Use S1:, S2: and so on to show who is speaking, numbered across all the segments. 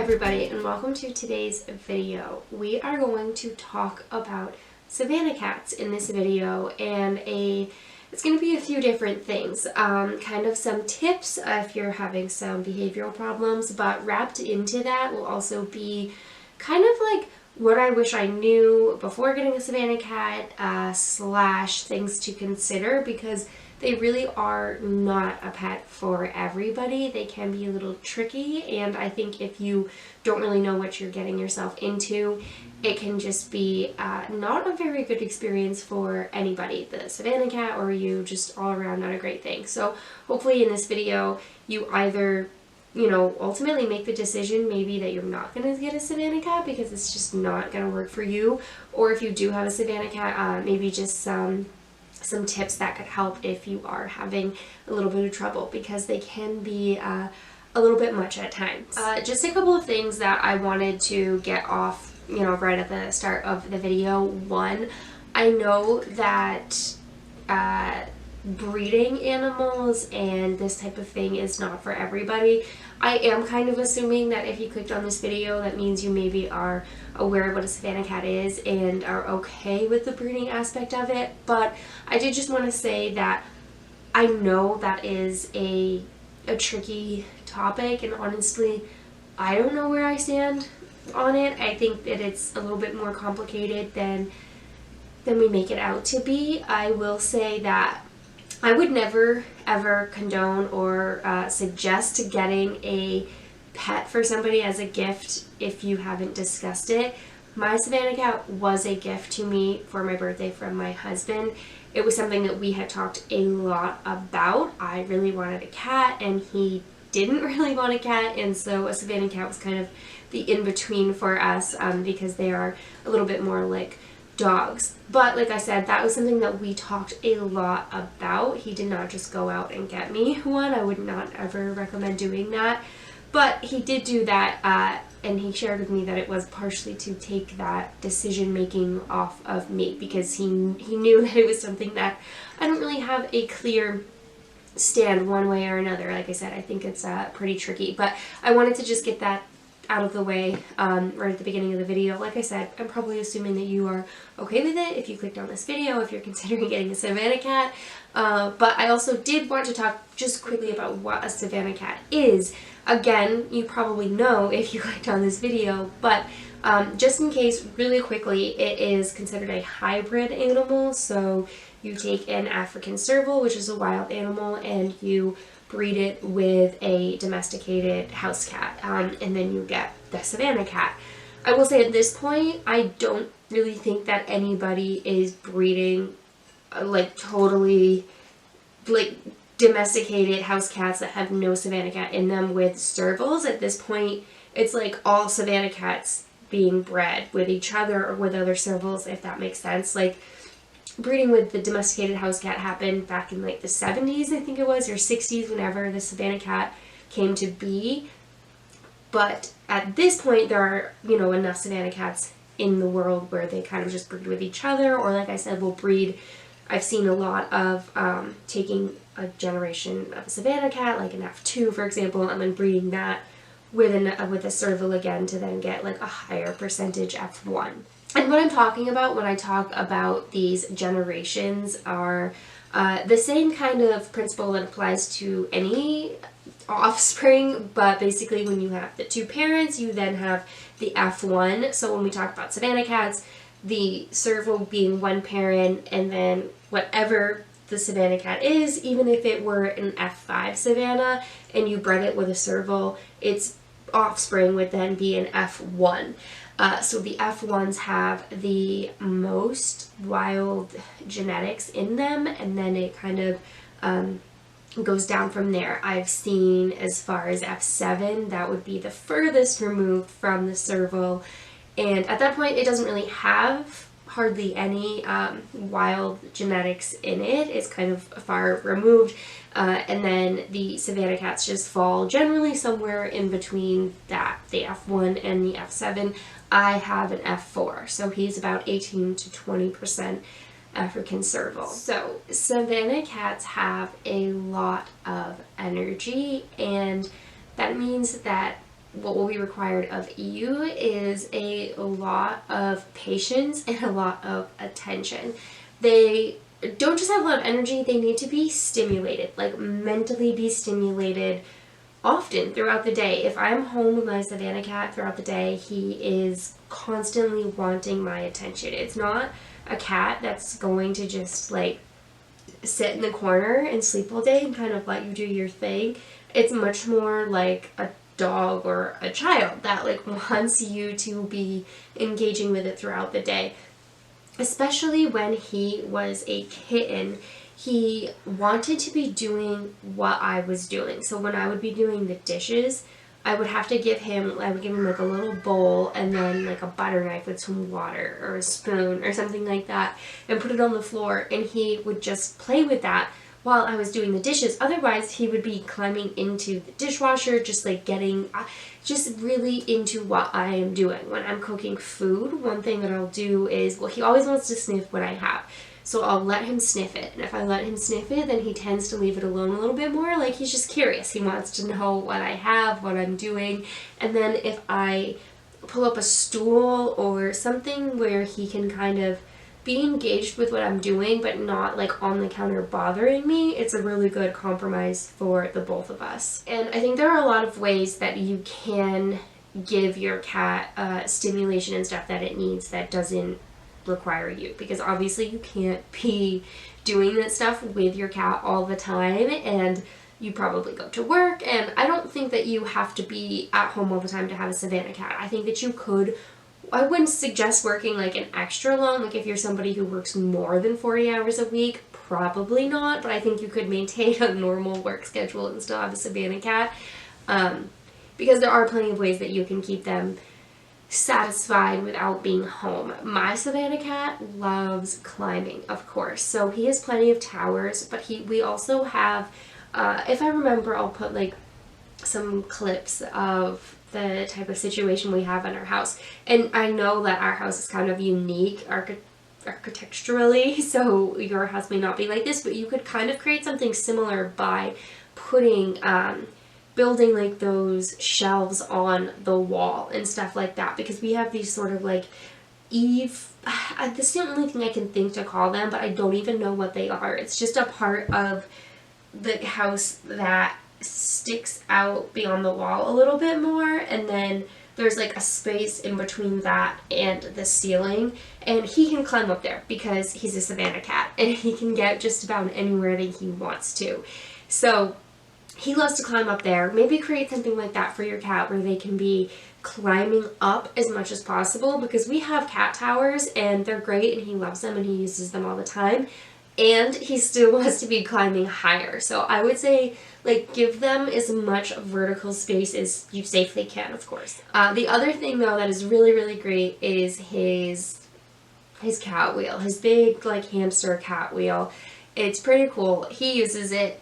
S1: everybody, and welcome to today's video. We are going to talk about Savannah cats in this video, and it's going to be a few different things. Kind of some tips if you're having some behavioral problems, but wrapped into that will also be kind of like what I wish I knew before getting a Savannah cat, slash things to consider, because they really are not a pet for everybody. They can be a little tricky, and I think if you don't really know what you're getting yourself into, it can just be not a very good experience for anybody. The Savannah cat or you, just all around not a great thing. So hopefully in this video you either, ultimately make the decision maybe that you're not going to get a Savannah cat because it's just not going to work for you, or if you do have a Savannah cat, maybe just some tips that could help if you are having a little bit of trouble, because they can be a little bit much at times. Just a couple of things that I wanted to get off, right at the start of the video. One, I know that breeding animals and this type of thing is not for everybody. I am kind of assuming that if you clicked on this video, that means you maybe are aware of what a Savannah cat is and are okay with the breeding aspect of it, but I did just want to say that I know that is a tricky topic, and honestly, I don't know where I stand on it. I think that it's a little bit more complicated than we make it out to be. I will say that I would never ever condone or suggest getting a pet for somebody as a gift if you haven't discussed it. My Savannah cat was a gift to me for my birthday from my husband. It was something that we had talked a lot about. I really wanted a cat and he didn't really want a cat, and so a Savannah cat was kind of the in-between for us, because they are a little bit more like dogs. But like I said, that was something that we talked a lot about. He did not just go out and get me one. I would not ever recommend doing that. But he did do that, and he shared with me that it was partially to take that decision making off of me, because he knew that it was something that I don't really have a clear stand one way or another. Like I said, I think it's pretty tricky, but I wanted to just get that out of the way right at the beginning of the video. Like I said, I'm probably assuming that you are okay with it if you clicked on this video, if you're considering getting a Savannah cat, but I also did want to talk just quickly about what a Savannah cat is. Again, you probably know if you clicked on this video, but just in case, really quickly, it is considered a hybrid animal. So you take an African serval, which is a wild animal, and you breed it with a domesticated house cat, and then you get the Savannah cat. I will say at this point, I don't really think that anybody is breeding totally domesticated house cats that have no Savannah cat in them with servals. At this point, it's like all Savannah cats being bred with each other or with other servals, if that makes sense. Like, breeding with the domesticated house cat happened back in the 70s, I think it was, or 60s, whenever the Savannah cat came to be. But at this point, there are, enough Savannah cats in the world where they kind of just breed with each other, or like I said, will breed. I've seen a lot of taking a generation of a Savannah cat, like an F2, for example, and then breeding that with a serval again to then get a higher percentage F1. And what I'm talking about when I talk about these generations are the same kind of principle that applies to any offspring, but basically when you have the two parents, you then have the F1. So when we talk about Savannah cats, the serval being one parent, and then whatever the Savannah cat is, even if it were an F5 Savannah and you bred it with a serval, its offspring would then be an F1. So the F1s have the most wild genetics in them, and then it kind of goes down from there. I've seen as far as F7, that would be the furthest removed from the serval, and at that point it doesn't really have hardly any wild genetics in it. It's kind of far removed, and then the Savannah cats just fall generally somewhere in between that, the F1 and the F7. I have an F4, so he's about 18 to 20% African serval. So Savannah cats have a lot of energy, and that means that what will be required of you is a lot of patience and a lot of attention. They don't just have a lot of energy, they need to be stimulated, like mentally be stimulated often throughout the day. If I'm home with my Savannah cat throughout the day, he is constantly wanting my attention. It's not a cat that's going to just like sit in the corner and sleep all day and kind of let you do your thing. It's much more like a dog or a child that like wants you to be engaging with it throughout the day. Especially when he was a kitten, he wanted to be doing what I was doing. So when I would be doing the dishes, I would give him like a little bowl and then like a butter knife with some water or a spoon or something like that and put it on the floor, and he would just play with that while I was doing the dishes. Otherwise, he would be climbing into the dishwasher, just like getting just really into what I am doing. When I'm cooking food, one thing that I'll do is, well, he always wants to sniff what I have. So I'll let him sniff it. And if I let him sniff it, then he tends to leave it alone a little bit more. Like, he's just curious. He wants to know what I have, what I'm doing. And then if I pull up a stool or something where he can kind of be engaged with what I'm doing, but not like on the counter bothering me, it's a really good compromise for the both of us. And I think there are a lot of ways that you can give your cat stimulation and stuff that it needs that doesn't require you, because obviously you can't be doing that stuff with your cat all the time, and you probably go to work, and I don't think that you have to be at home all the time to have a Savannah cat. I think that you could, I wouldn't suggest working like an extra long, like if you're somebody who works more than 40 hours a week, probably not, but I think you could maintain a normal work schedule and still have a Savannah cat, because there are plenty of ways that you can keep them satisfied without being home. My Savannah cat loves climbing, of course, so he has plenty of towers, but we also have, if I remember, I'll put like some clips of the type of situation we have in our house. And I know that our house is kind of unique architecturally, so your house may not be like this, but you could kind of create something similar by putting building like those shelves on the wall and stuff like that, because we have these sort of like this is the only thing I can think to call them, but I don't even know what they are. It's just a part of the house that sticks out beyond the wall a little bit more, and then there's like a space in between that and the ceiling, and he can climb up there because he's a Savannah cat and he can get just about anywhere that he wants to. So he loves to climb up there. Maybe create something like that for your cat where they can be climbing up as much as possible, because we have cat towers and they're great and he loves them and he uses them all the time, and he still wants to be climbing higher. So I would say, like, give them as much vertical space as you safely can, of course. The other thing though that is really, really great is his cat wheel, his big like hamster cat wheel. It's pretty cool. He uses it.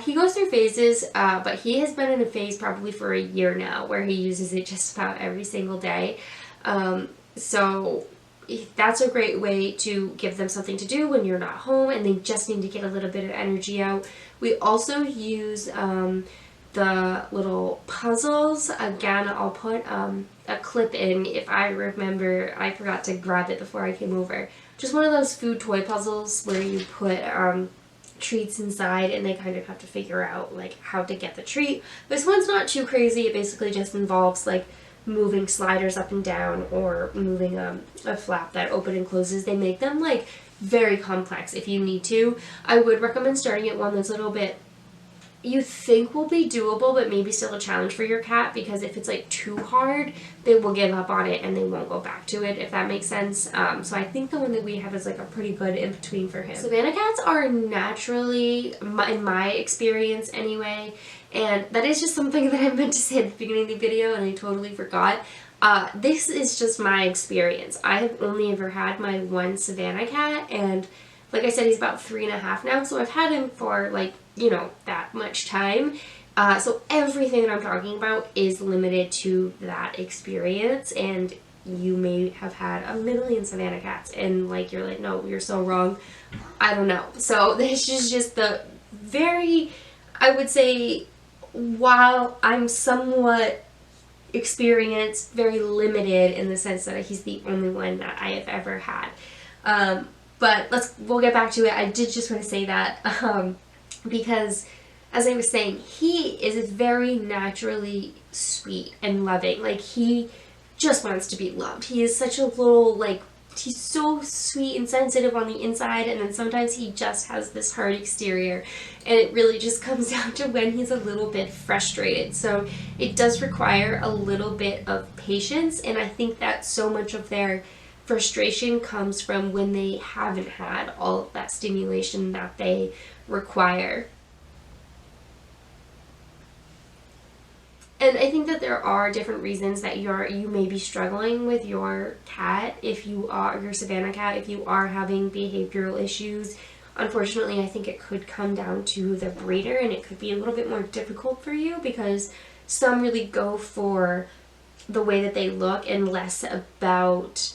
S1: He goes through phases, but he has been in a phase probably for a year now where he uses it just about every single day. So that's a great way to give them something to do when you're not home and they just need to get a little bit of energy out. We also use the little puzzles. Again, I'll put a clip in if I remember. I forgot to grab it before I came over. Just one of those food toy puzzles where you put treats inside and they kind of have to figure out like how to get the treat. This one's not too crazy. It basically just involves like moving sliders up and down or moving a flap that open and closes. They make them like very complex if you need to. I would recommend starting at one that's a little bit you think will be doable but maybe still a challenge for your cat, because if it's like too hard they will give up on it and they won't go back to it, if that makes sense. So I think the one that we have is like a pretty good in between for him. Savannah cats are naturally, in my experience anyway, and that is just something that I meant to say at the beginning of the video and I totally forgot. This is just my experience. I have only ever had my one Savannah cat, and like I said, he's about 3.5 now, so I've had him for like, you know, that much time. So everything that I'm talking about is limited to that experience, and you may have had a million Savannah cats and like you're like, no, you're so wrong. I don't know. So this is just the very, I would say, while I'm somewhat experience, very limited in the sense that he's the only one that I have ever had. But we'll get back to it. I did just want to say that because, as I was saying, he is very naturally sweet and loving. Like, he just wants to be loved. He is such a little, like, he's so sweet and sensitive on the inside, and then sometimes he just has this hard exterior, and it really just comes down to when he's a little bit frustrated. So it does require a little bit of patience, and I think that so much of their frustration comes from when they haven't had all of that stimulation that they require. And I think that there are different reasons that you may be struggling with your cat, if you are your Savannah cat, if you are having behavioral issues. Unfortunately, I think it could come down to the breeder, and it could be a little bit more difficult for you because some really go for the way that they look and less about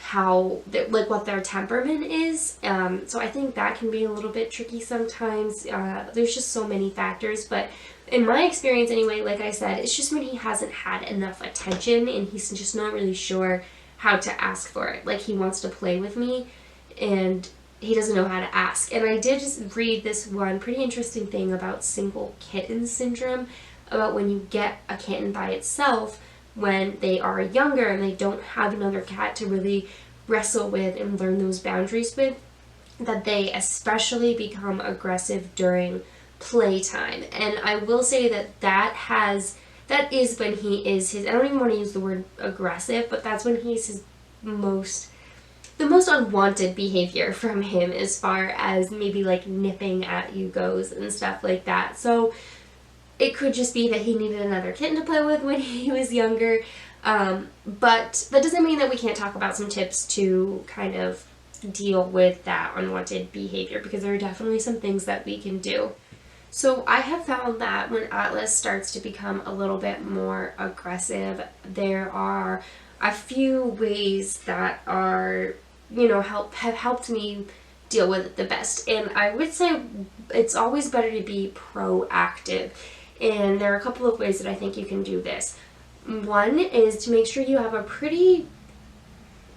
S1: how, like, what their temperament is. So I think that can be a little bit tricky sometimes. There's just so many factors, but in my experience anyway, like I said, it's just when he hasn't had enough attention and he's just not really sure how to ask for it. Like, he wants to play with me and he doesn't know how to ask. And I did just read this one pretty interesting thing about single kitten syndrome, about when you get a kitten by itself when they are younger and they don't have another cat to really wrestle with and learn those boundaries with, that they especially become aggressive during playtime. And I will say that is when he is his, I don't even want to use the word aggressive, but that's when he's his the most unwanted behavior from him, as far as maybe like nipping at you goes and stuff like that. So it could just be that he needed another kitten to play with when he was younger. But that doesn't mean that we can't talk about some tips to kind of deal with that unwanted behavior, because there are definitely some things that we can do. So I have found that when Atlas starts to become a little bit more aggressive, there are a few ways that are, have helped me deal with it the best. And I would say it's always better to be proactive. And there are a couple of ways that I think you can do this. One is to make sure you have a pretty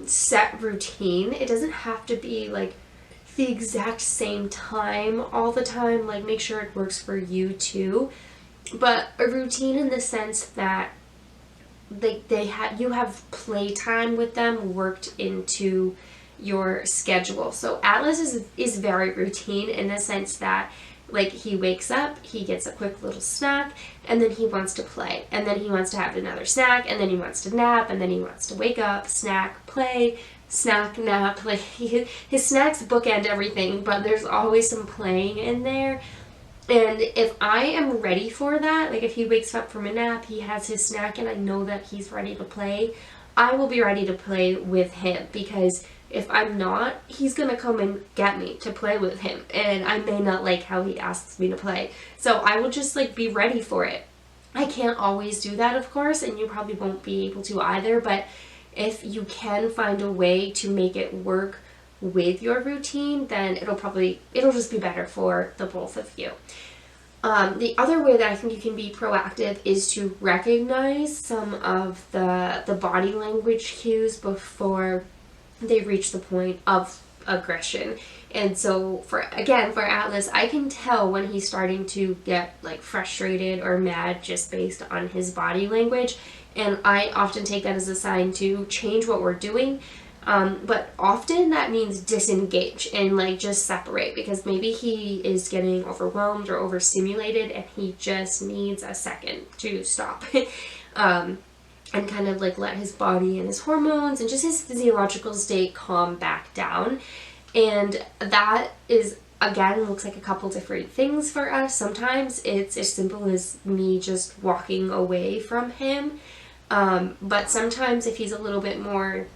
S1: set routine. It doesn't have to be like the exact same time all the time. Like, make sure it works for you too. But a routine in the sense that you have playtime with them worked into your schedule. So Atlas is very routine in the sense that, like, he wakes up, he gets a quick little snack, and then he wants to play, and then he wants to have another snack, and then he wants to nap, and then he wants to wake up, snack, play, snack, nap. Like, his snacks bookend everything, but there's always some playing in there. And if I am ready for that, like if he wakes up from a nap, he has his snack, and I know that he's ready to play, I will be ready to play with him, because if I'm not, he's going to come and get me to play with him, and I may not like how he asks me to play. So I will just like be ready for it. I can't always do that, of course, and you probably won't be able to either, but if you can find a way to make it work with your routine, then it'll just be better for the both of you. The other way that I think you can be proactive is to recognize some of the body language cues before they reach the point of aggression. And so for Atlas, I can tell when he's starting to get like frustrated or mad just based on his body language, and I often take that as a sign to change what we're doing. But often that means disengage and like just separate, because maybe he is getting overwhelmed or overstimulated and he just needs a second to stop. And kind of like let his body and his hormones and just his physiological state calm back down. And that is, again, looks like a couple different things for us. Sometimes it's as simple as me just walking away from him. But sometimes if he's a little bit more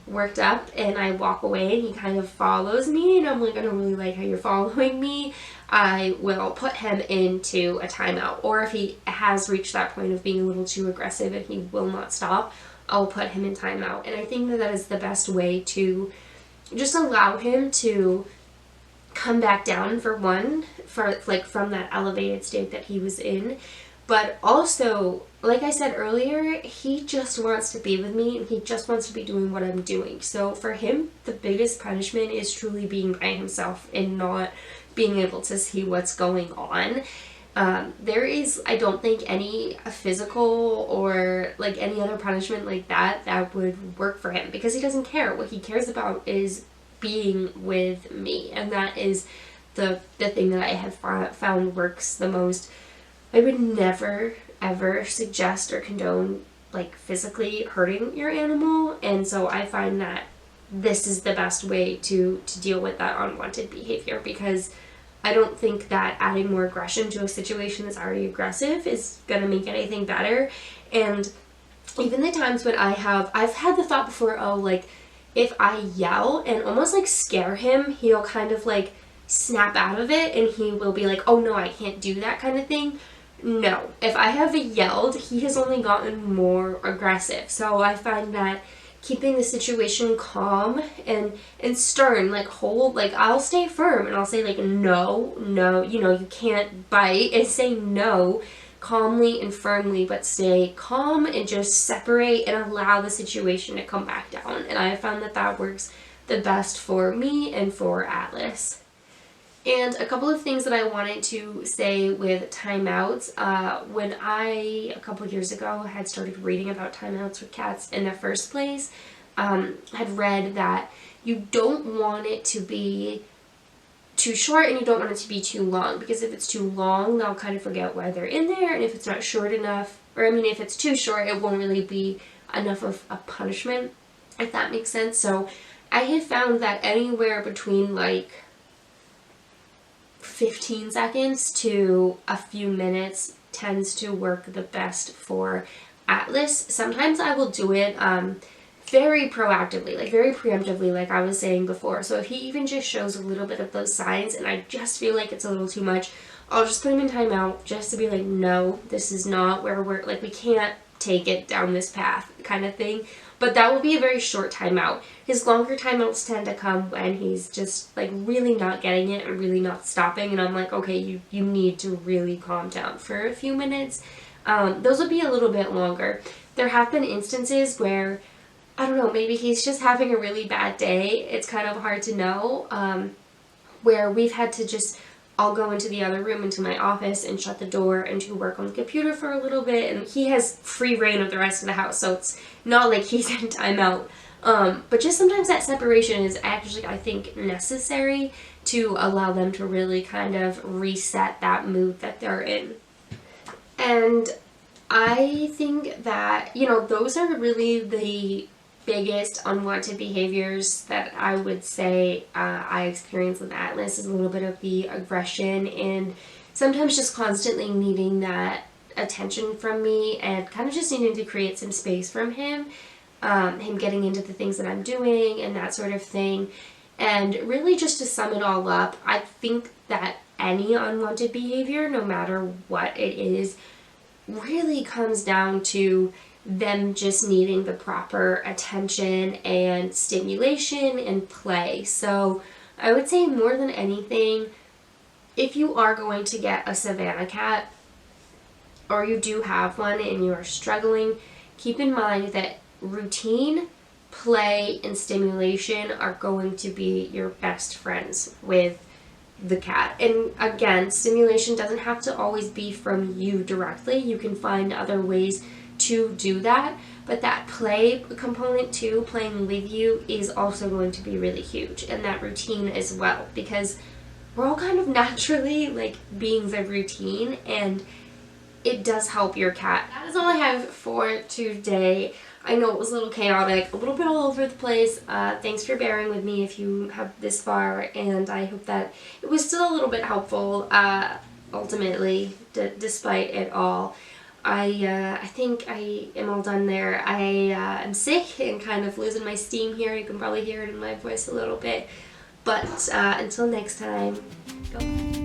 S1: worked up and I walk away and he kind of follows me and I'm like, I don't really like how you're following me, I will put him into a timeout. Or if he has reached that point of being a little too aggressive and he will not stop, I'll put him in timeout. And I think that is the best way to just allow him to come back down, from that elevated state that he was in. But also, like I said earlier, he just wants to be with me and he just wants to be doing what I'm doing. So for him, the biggest punishment is truly being by himself and not being able to see what's going on. There is, I don't think, any physical or like any other punishment like that that would work for him, because he doesn't care. What he cares about is being with me, and that is the thing that I have found works the most. I would never ever suggest or condone like physically hurting your animal, and so I find that this is the best way to deal with that unwanted behavior, because I don't think that adding more aggression to a situation that's already aggressive is gonna make anything better. And even the times when I've had the thought before, oh, like if I yell and almost like scare him, he'll kind of like snap out of it and he will be like, oh no, I can't do that kind of thing. No, if I have yelled, he has only gotten more aggressive. So I find that keeping the situation calm and stern, like hold, like I'll stay firm and I'll say like no, you can't bite, and say no calmly and firmly, but stay calm and just separate and allow the situation to come back down. And I found that that works the best for me and for Atlas. And a couple of things that I wanted to say with timeouts. When I, a couple years ago, had started reading about timeouts with cats in the first place, had read that you don't want it to be too short and you don't want it to be too long, because if it's too long, they'll kind of forget why they're in there, and if it's not short enough, or I mean if it's too short, it won't really be enough of a punishment, if that makes sense. So I had found that anywhere between like 15 seconds to a few minutes tends to work the best for Atlas. Sometimes I will do it very proactively, like very preemptively, like I was saying before. So if he even just shows a little bit of those signs and I just feel like it's a little too much, I'll just put him in timeout just to be like, no, this is not where we're, like, we can't take it down this path kind of thing. But that will be a very short timeout. His longer timeouts tend to come when he's just like really not getting it and really not stopping, and I'm like, okay, you need to really calm down for a few minutes. Those would be a little bit longer. There have been instances where, I don't know, maybe he's just having a really bad day. It's kind of hard to know, where we've had to just, I'll go into the other room, into my office, and shut the door and to work on the computer for a little bit, and he has free reign of the rest of the house, so it's not like he's in timeout. But just sometimes that separation is actually, I think, necessary to allow them to really kind of reset that mood that they're in. And I think that, those are really the biggest unwanted behaviors that I would say I experience with Atlas, is a little bit of the aggression and sometimes just constantly needing that attention from me and kind of just needing to create some space from him, him getting into the things that I'm doing and that sort of thing. And really, just to sum it all up, I think that any unwanted behavior, no matter what it is, really comes down to them just needing the proper attention and stimulation and play. So I would say, more than anything, if you are going to get a Savannah cat, or you do have one and you are struggling, keep in mind that routine, play, and stimulation are going to be your best friends with the cat. And again, stimulation doesn't have to always be from you directly. You can find other ways to do that, but that play component too, playing with you, is also going to be really huge, and that routine as well, because we're all kind of naturally like beings of routine, and it does help your cat. That is all I have for today. I know it was a little chaotic, a little bit all over the place. Thanks for bearing with me if you have this far, and I hope that it was still a little bit helpful, ultimately, despite it all. I think I am all done there. I am sick and kind of losing my steam here. You can probably hear it in my voice a little bit. But until next time, go.